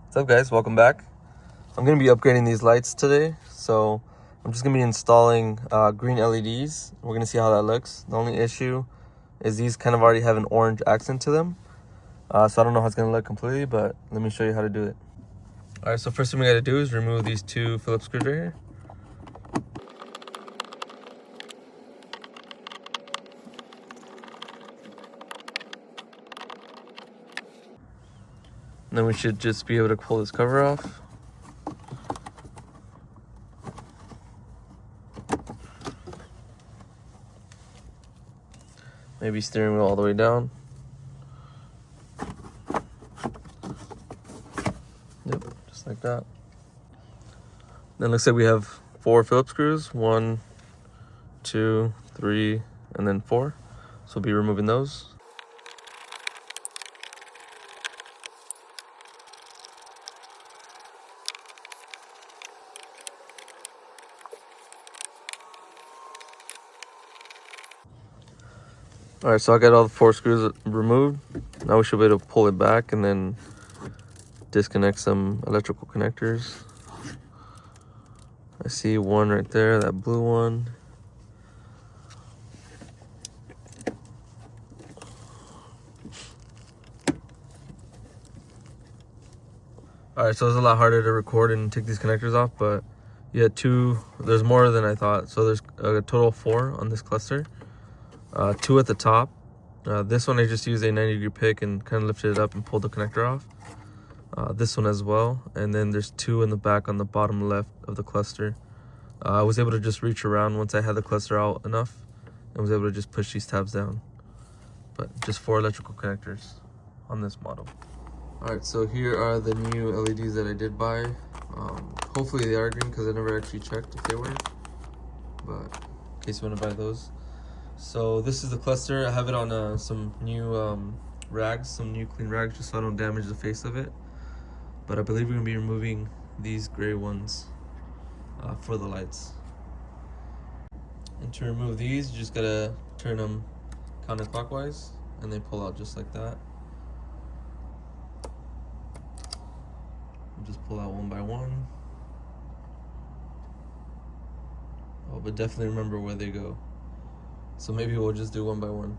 What's up, guys? Welcome back. I'm going to be upgrading these lights today, so I'm just going to be installing green LEDs. We're going to see how that looks. The only issue is these kind of already have an orange accent to them, so I don't know how it's going to look completely, but let me show you how to do it. Alright, so first thing we got to do is remove these two Phillips screws right here. And then we should just be able to pull this cover off. Maybe steering wheel all the way down. Yep, just like that. Then looks like we have 4 Phillips screws. 1, 2, 3, and then 4. So we'll be removing those. Alright, so I got all the 4 screws removed. Now we should be able to pull it back and then disconnect some electrical connectors. I see one right there, that blue one. Alright, so it's a lot harder to record and take these connectors off, but yeah, there's more than I thought. So there's a total of 4 on this cluster. 2 at the top. This one I just used a 90-degree pick and kind of lifted it up and pulled the connector off. This one as well, and then there's 2 in the back on the bottom left of the cluster. I was able to just reach around once I had the cluster out enough and was able to just push these tabs down. But just 4 electrical connectors on this model. Alright, so here are the new LEDs that I did buy. Hopefully they are green because I never actually checked if they were, but in case you want to buy those. So this is the cluster. I have it on some new rags, some new clean rags, just so I don't damage the face of it. But I believe we're going to be removing these gray ones for the lights. And to remove these, you just got to turn them counterclockwise and they pull out just like that. We'll just pull out one by one. Oh, but definitely remember where they go. So maybe we'll just do one by one.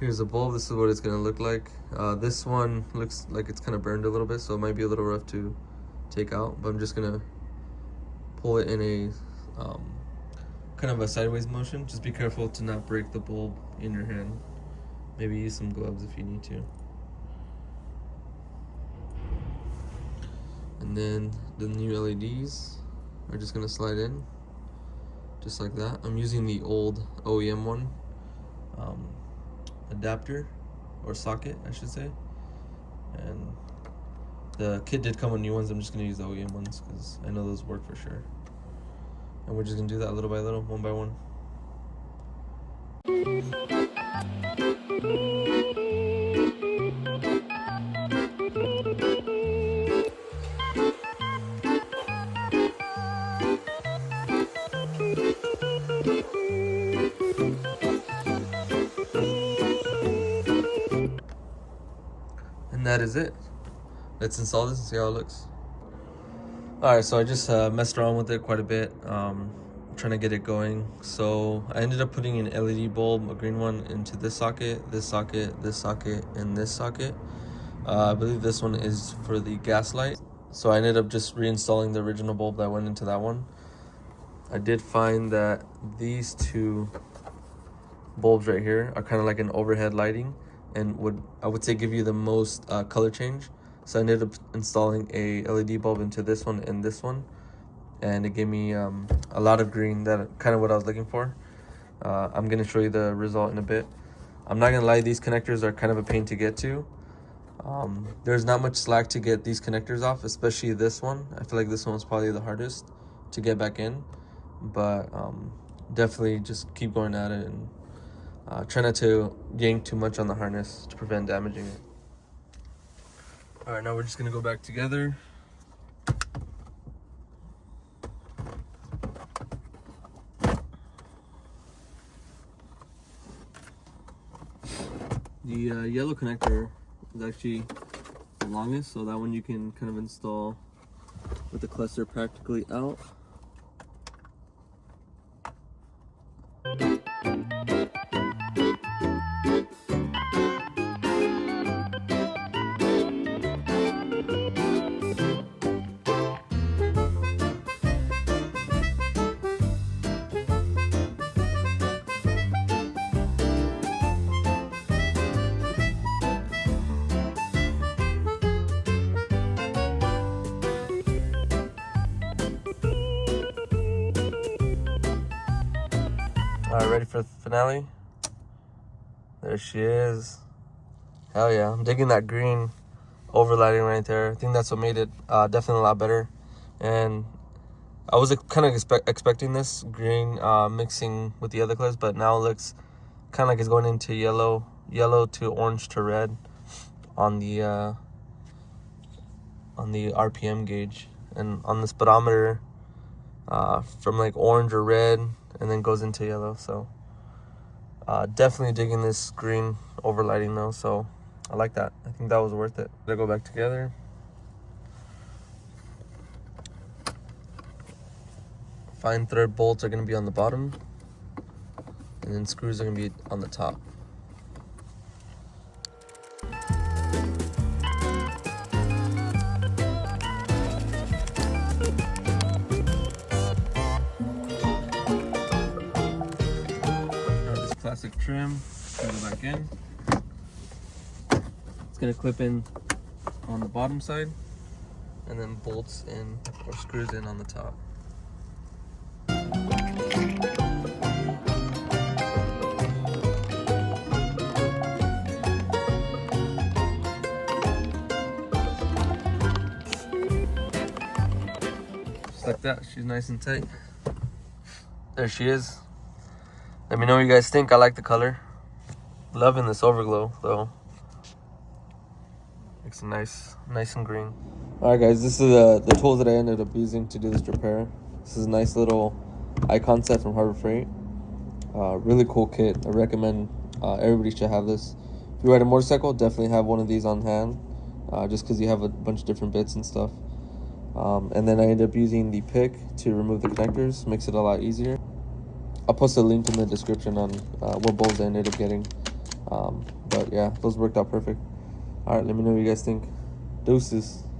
Here's the bulb. This is what it's going to look like. This one looks like it's kind of burned a little bit, so it might be a little rough to take out. But I'm just going to pull it in a kind of a sideways motion. Just be careful to not break the bulb in your hand. Maybe use some gloves if you need to. And then the new LEDs are just going to slide in. Just like that. I'm using the old OEM one adapter or socket, I should say. And the kit did come with new ones. I'm just gonna use the OEM ones because I know those work for sure. And we're just gonna do that little by little, one by one. And that is it. Let's install this and see how it looks. Alright, so I just messed around with it quite a bit, trying to get it going. So I ended up putting an LED bulb, a green one, into this socket, this socket, this socket, and this socket. I believe this one is for the gas light. So I ended up just reinstalling the original bulb that went into that one. I did find that these 2 bulbs right here are kind of like an overhead lighting and I would say give you the most color change. So I ended up installing a LED bulb into this one and this one, and it gave me a lot of green, that kind of what I was looking for. I'm going to show you the result in a bit. I'm not going to lie, these connectors are kind of a pain to get to. There's not much slack to get these connectors off, especially this one. I feel like this one was probably the hardest to get back in, but definitely just keep going at it and try not to yank too much on the harness to prevent damaging it. Alright, now we're just going to go back together. The yellow connector is actually longest, so that one you can kind of install with the cluster practically out. Alright, ready for the finale? There she is. Hell yeah, I'm digging that green overlighting right there. I think that's what made it definitely a lot better. And I was kind of expecting this green mixing with the other colors, but now it looks kind of like it's going into yellow to orange to red on the RPM gauge, and on the speedometer from like orange or red and then goes into yellow. So definitely digging this green overlighting though, so I like that. I think that was worth it. They go back together. Fine thread bolts are going to be on the bottom, and then screws are going to be on the top. Now this plastic trim can go back in. It's going to clip in on the bottom side, and then bolts in or screws in on the top. Just like that, she's nice and tight. There she is. Let me know what you guys think. I like the color. Loving this overglow though. It's nice and green. Alright guys, this is the tools that I ended up using to do this repair. This is a nice little icon set from Harbor Freight. Really cool kit. I recommend everybody should have this. If you ride a motorcycle, definitely have one of these on hand, just because you have a bunch of different bits and stuff. And then I ended up using the pick to remove the connectors. Makes it a lot easier. I'll post a link in the description on what bolts I ended up getting. But yeah, those worked out perfect. Alright, let me know what you guys think. Deuces.